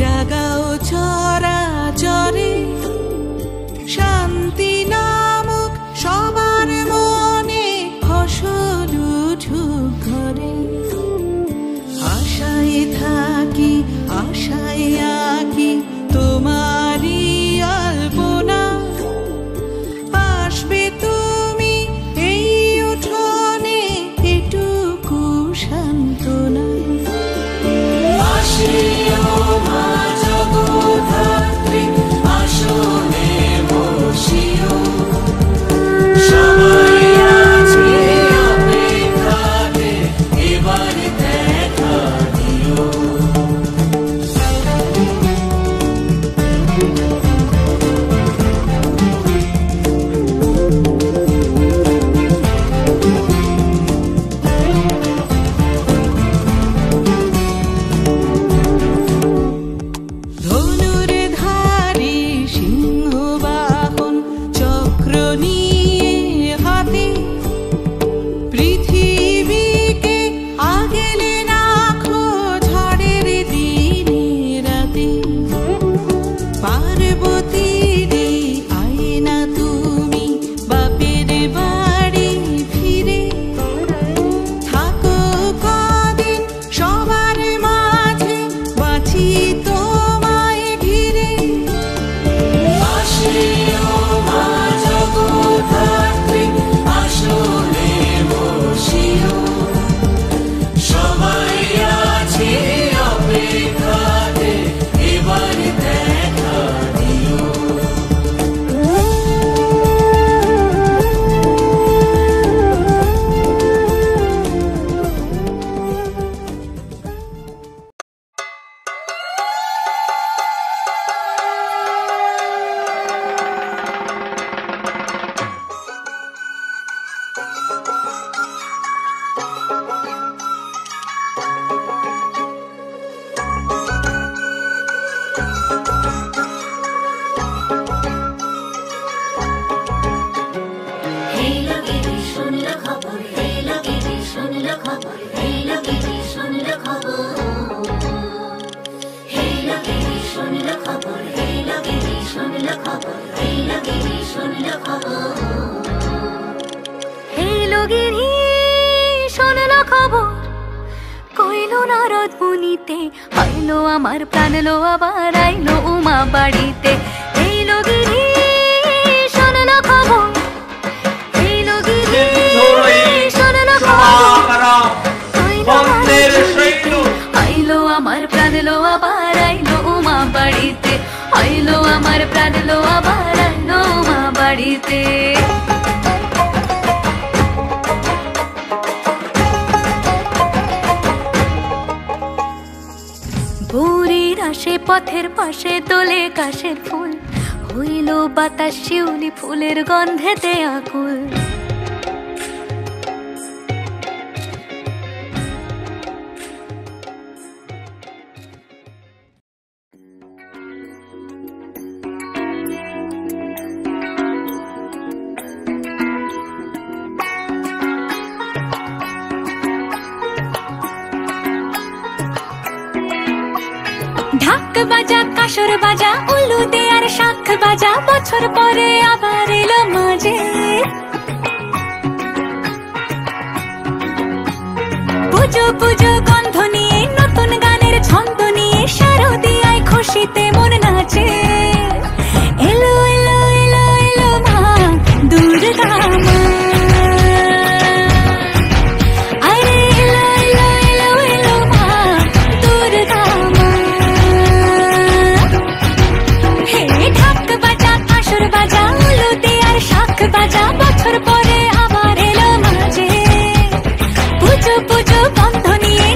জাগাও চরাচরে শান্তি নামক সবার মনে, ফসল উঠুক ঘরে। আশায় থাকি আশায় আঁকি তোমারই আলপনা, আসবে তুমি এই উঠোনে এটুকু সান্ত্বনা। আসিও মা জগদ্ধাত্রী, আসনে বসিও, সবাই আছে অপেক্ষাতে, এবার দেখা দিও। আইলো আমার প্রাণ লো আবার আইলো উমা বাড়িতে। এই লগিরি শোনলো খবর, এই লগিরি শোনলো খবর, আইলো আমার প্রাণ লো আবার আইলো উমা বাড়িতে, আইলো আমার প্রাণ লো আবার আইলো উমা বাড়িতে। ভোরের আসে পথের পাশে তোলে কাশের ফুল, হইল বাতাস শিউলি ফুলের গন্ধেতে আকুল। ঢাক বাজা কাসর বাজা উলুদে আর শাখ বাজা, বছর পরে আবার এলো মাঝে। পুজো পুজো গন্ধ নিয়ে নতুন গানের ছন্দ নিয়ে শারদিয়ায় খুশিতে মন নাচে। এলো এলো এলো এলো মা দুর্গা মা, বাজা বছর পরে আবার এলো মাঝে। পুজো পুজো বন্ধ নিয়ে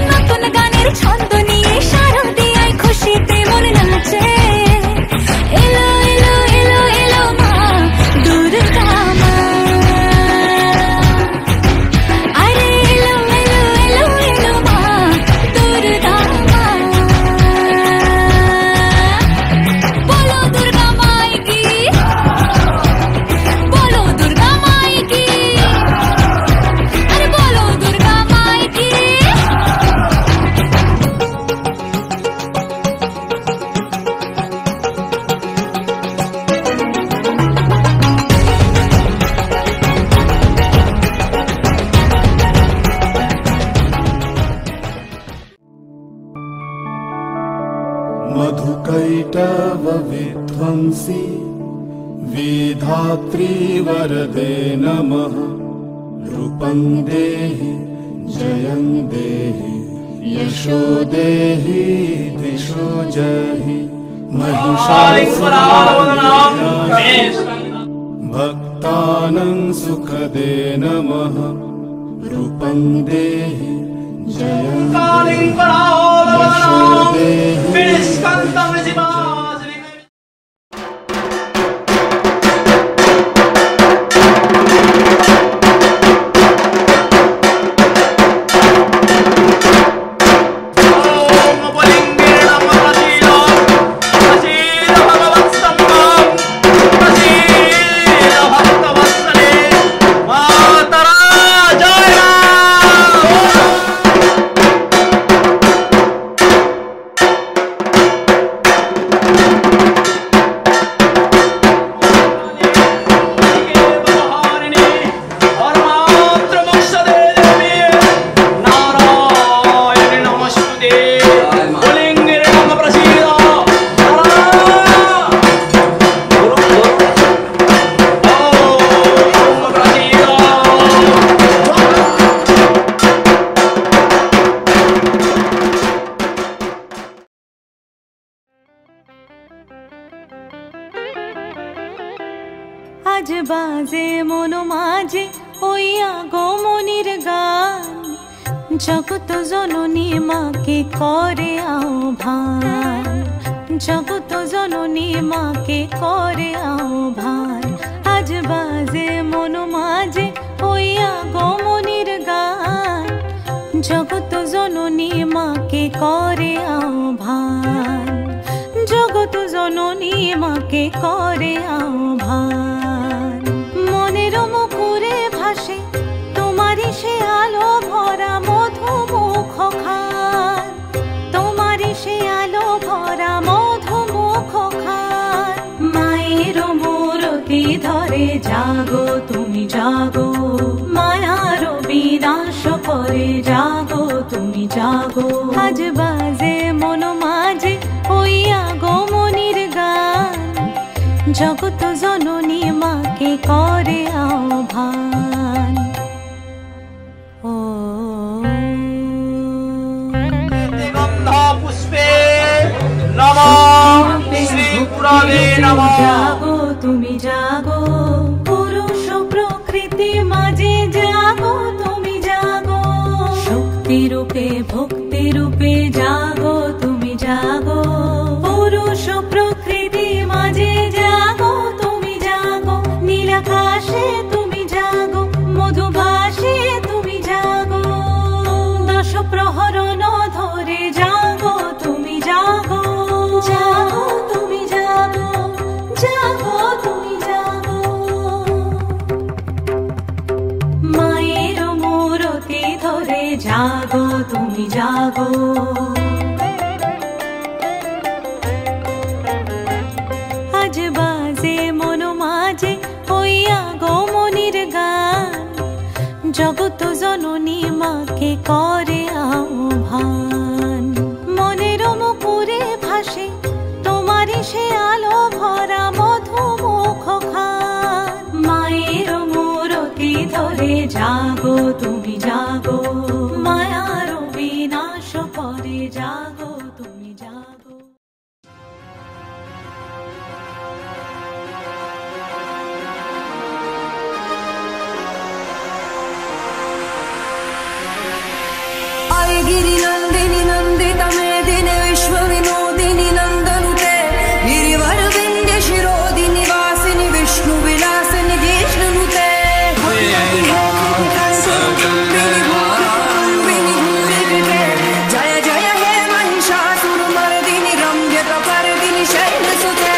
कैटव विध्वंसी विधात्री वरदे नमः। रूपं देहि जयं देहि यशो देहि दिशो जहि। भक्तानां सुखदे नमः। रूपं देहि जयं देहि यशो देहि। আজ বাজে মনো মাঝে ওই আগমনীর গান। জগত জননী মাকে করে আহ্বান। জগত জননী মাকে করে আহ্বান। আজ বাজে মনো মাঝে ওই আগমনীর গান। জগত জননী মাকে করে আহ্বান। জগত জননী মাকে করে আহ্বান। মনের মুখরে ভাসে তোমারই সে আলো ভরা মধুমুখ খান। তোমারই সে আলো ভরা মধুমুখ খান। মায়ের মূরতি ধরে জাগো তুমি জাগো। মায়ার বিনাশ করে জাগো তুমি জাগো। আজ বাজে মনো মাঝে ওই আগমনীর গান। জগত জননী মাকে করে আহ্বান। ও গন্ধা পুষ্পে নমঃ শ্রী পুরাণে নমঃ। জাগো তুমি জাগো। পুরুষ প্রকৃতি মাঝে জাগো তুমি জাগো। শক্তি রূপে ভক্তি রূপে জাগো তুমি জাগো। পুরুষ প্রকৃতি মাঝে জাগো তুমি জাগো। নীলাকাশে তুমি জাগো। মধুভাষে তুমি জাগো। দশ প্রহরণ ধরে জাগো তুমি জাগো। জাগো তুমি জাগো। জাগো তুমি জাগো। মায়ের মূরতি ধরে জাগো তুমি জাগো। আজ বাজে মনো মাঝে ওই আগমনীর গান। জগত জননী মাকে করে আহ্বান। মনের মুখরে ভাসে তোমারই সে আলো ভরা মধুমুখ খান। মায়ের মূরতি ধরে জাগো তুমি জাগো। মায়ার বিনাশ করে জাগো তুমি জাগো। गिरिनन्दिनि नन्दितमेदिनि विश्वविनोदिनि नन्दनुते। गिरिवरविन्द्य शिरोदिनि वासिनि विष्णुविलासिनि जिष्णुनुते। जय जय हे महिषासुरमर्दिनि रम्यकपर्दिनि शैलसुते।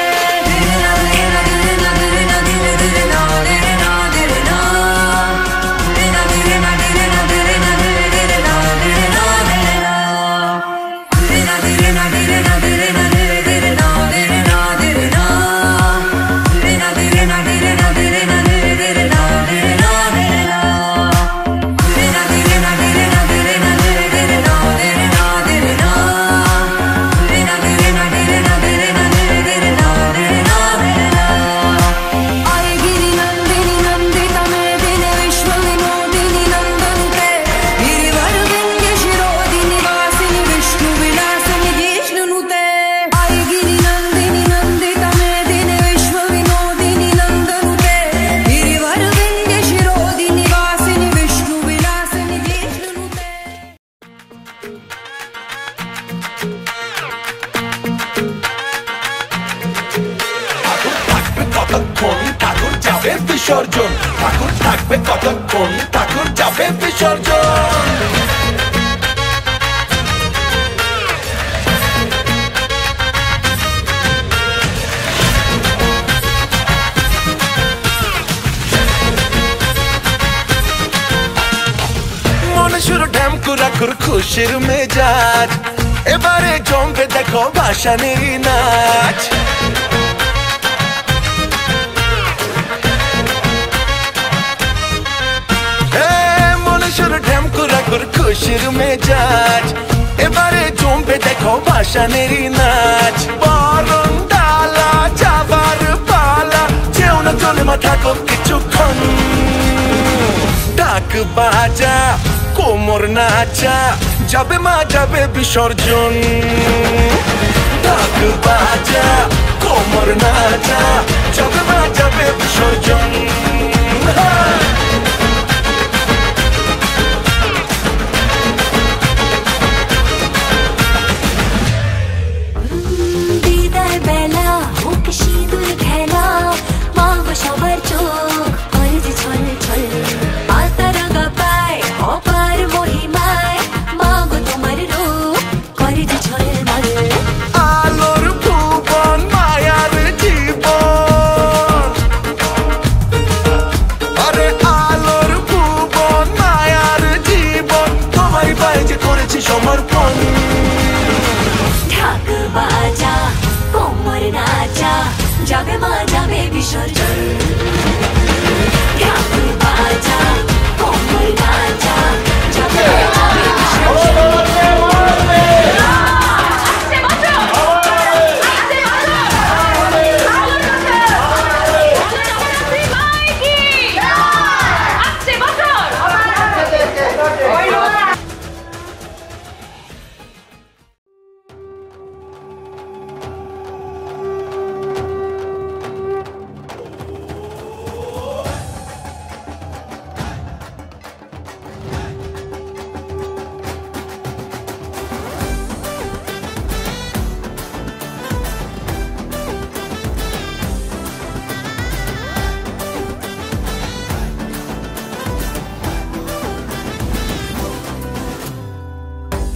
বিসর্জন ঠাকুর থাকবে কতক্ষণ ঠাকুর যাবে বিসর্জন মনুষ্যর ঢ্যামকুরাকুর খুশির মেজাজ এবারে জমবে দেখো ভাসানের নাচ মনুষ্যর ঢ্যামকুরাকুর খুশির মেজাজ এবারে জমবে দেখো ভাসানের নাচ বরং ডালা যাবার পালা যেও না চলে মা থাকো কিছুক্ষণ ডাক বাজা কোমর নাচা যাবে মা যাবে বিসর্জন ডাক বাজা কোমর নাচা যাবে মা যাবে বিসর্জন বিদায় বেলা হোক সিঁদুর খেলা মা গো সবার চোখ করে যে ছল ছল পাতা রাগা পায় অপার মহিমায় মা গো তোমার রূপ করে যে ঝলমল আলোর ভুবন মায়ার জীবন আরে আলোর ভুবন মায়ার জীবন তোমার পায়ে যে করেছি সমর্পণ ঢাক বাজা কোমর নাচা যাবে মা যাবে বিসর্জন ঢাক বাজা কোমর নাচা যাবে মা যাবে বিসর্জন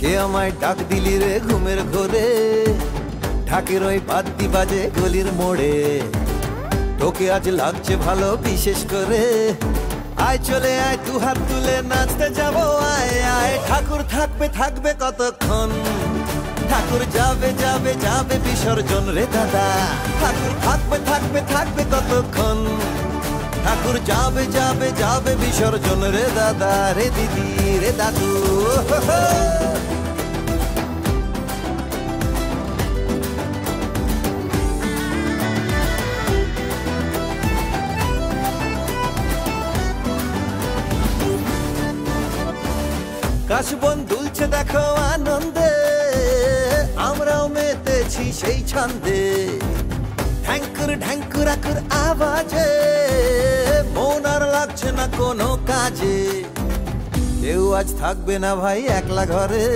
কে আমায় ডাক দিলি রে ঘুমের ঘোরে ঢাকের ওই বাদ্যি বাজে গলির মোড়ে তোকে আজ লাগছে ভালো বিশেষ করে আয় চলে আয় দু হাত তুলে নাচতে যাবো আয় আয় ঠাকুর থাকবে থাকবে কতক্ষণ ঠাকুর যাবে যাবে যাবে বিসর্জন রে দাদা ঠাকুর থাকবে থাকবে থাকবে কতক্ষণ ঠাকুর যাবে যাবে যাবে বিসর্জন রে দাদা রে দিদি রে দাদু কাশবন দুলছে দেখো আনন্দে আমরাও মেতেছি সেই ছন্দে ঢ্যাঙ্কুর ঢ্যাঙ্কুর আকুর আওয়াজে মন আর লাগছে না কোনো কাজে কেউ আজ থাকবে না ভাই একলা ঘরে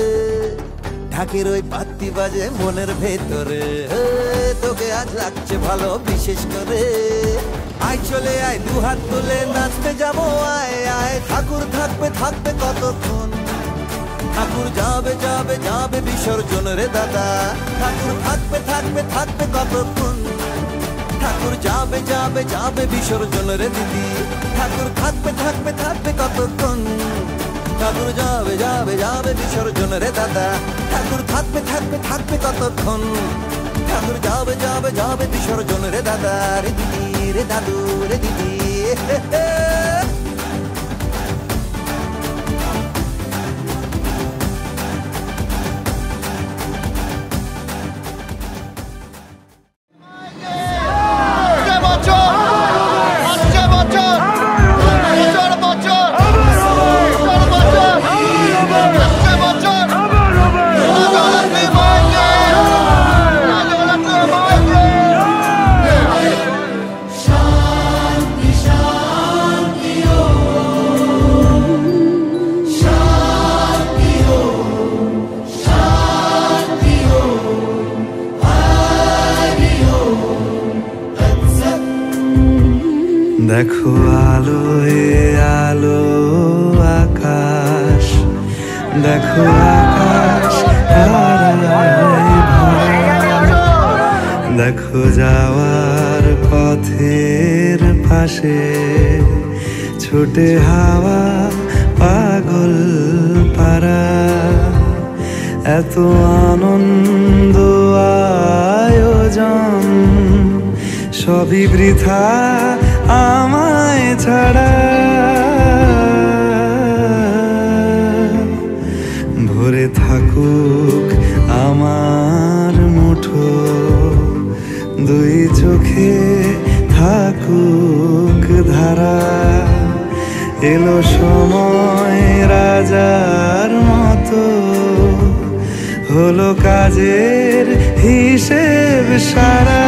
ঢাকের ওই বাতি বাজে মনের ভেতরে তোকে আজ লাগছে ভালো বিশেষ করে আয় চলে আয় দু হাত তুলে নাচতে যাবো আয় আয় ঠাকুর থাকবে থাকবে কতক্ষণ ঠাকুর যাবে যাবে যাবে বিসর্জন রে দাদা ঠাকুর থাকবে থাকবে থাকবে কতক্ষণ ঠাকুর যাবে যাবে যাবে বিসর্জন রে দিদি ঠাকুর থাকবে থাকবে থাকবে কতক্ষণ ঠাকুর যাবে যাবে যাবে বিসর্জন রে দাদা ঠাকুর থাকবে থাকবে থাকবে কতক্ষণ ঠাকুর যাবে যাবে যাবে বিসর্জন রে দাদা রে দিদি রে দাদু রে দিদি শান্তি শান্তি দেখো আলোয় আলো আকাশ, দেখো আকাশ তারায় ভরা, দেখো যাওয়ার পথের পাশে ছোটে হাওয়া পাগল পারা। এত আনন্দ আয়োজন সবই বৃথা আমায় ছাড়া। ভরে থাকুক আমার মুঠো, দুই চোখে থাকুক ধারা। এলো সময় রাজার মতো, হলো কাজের হিসেব সারা।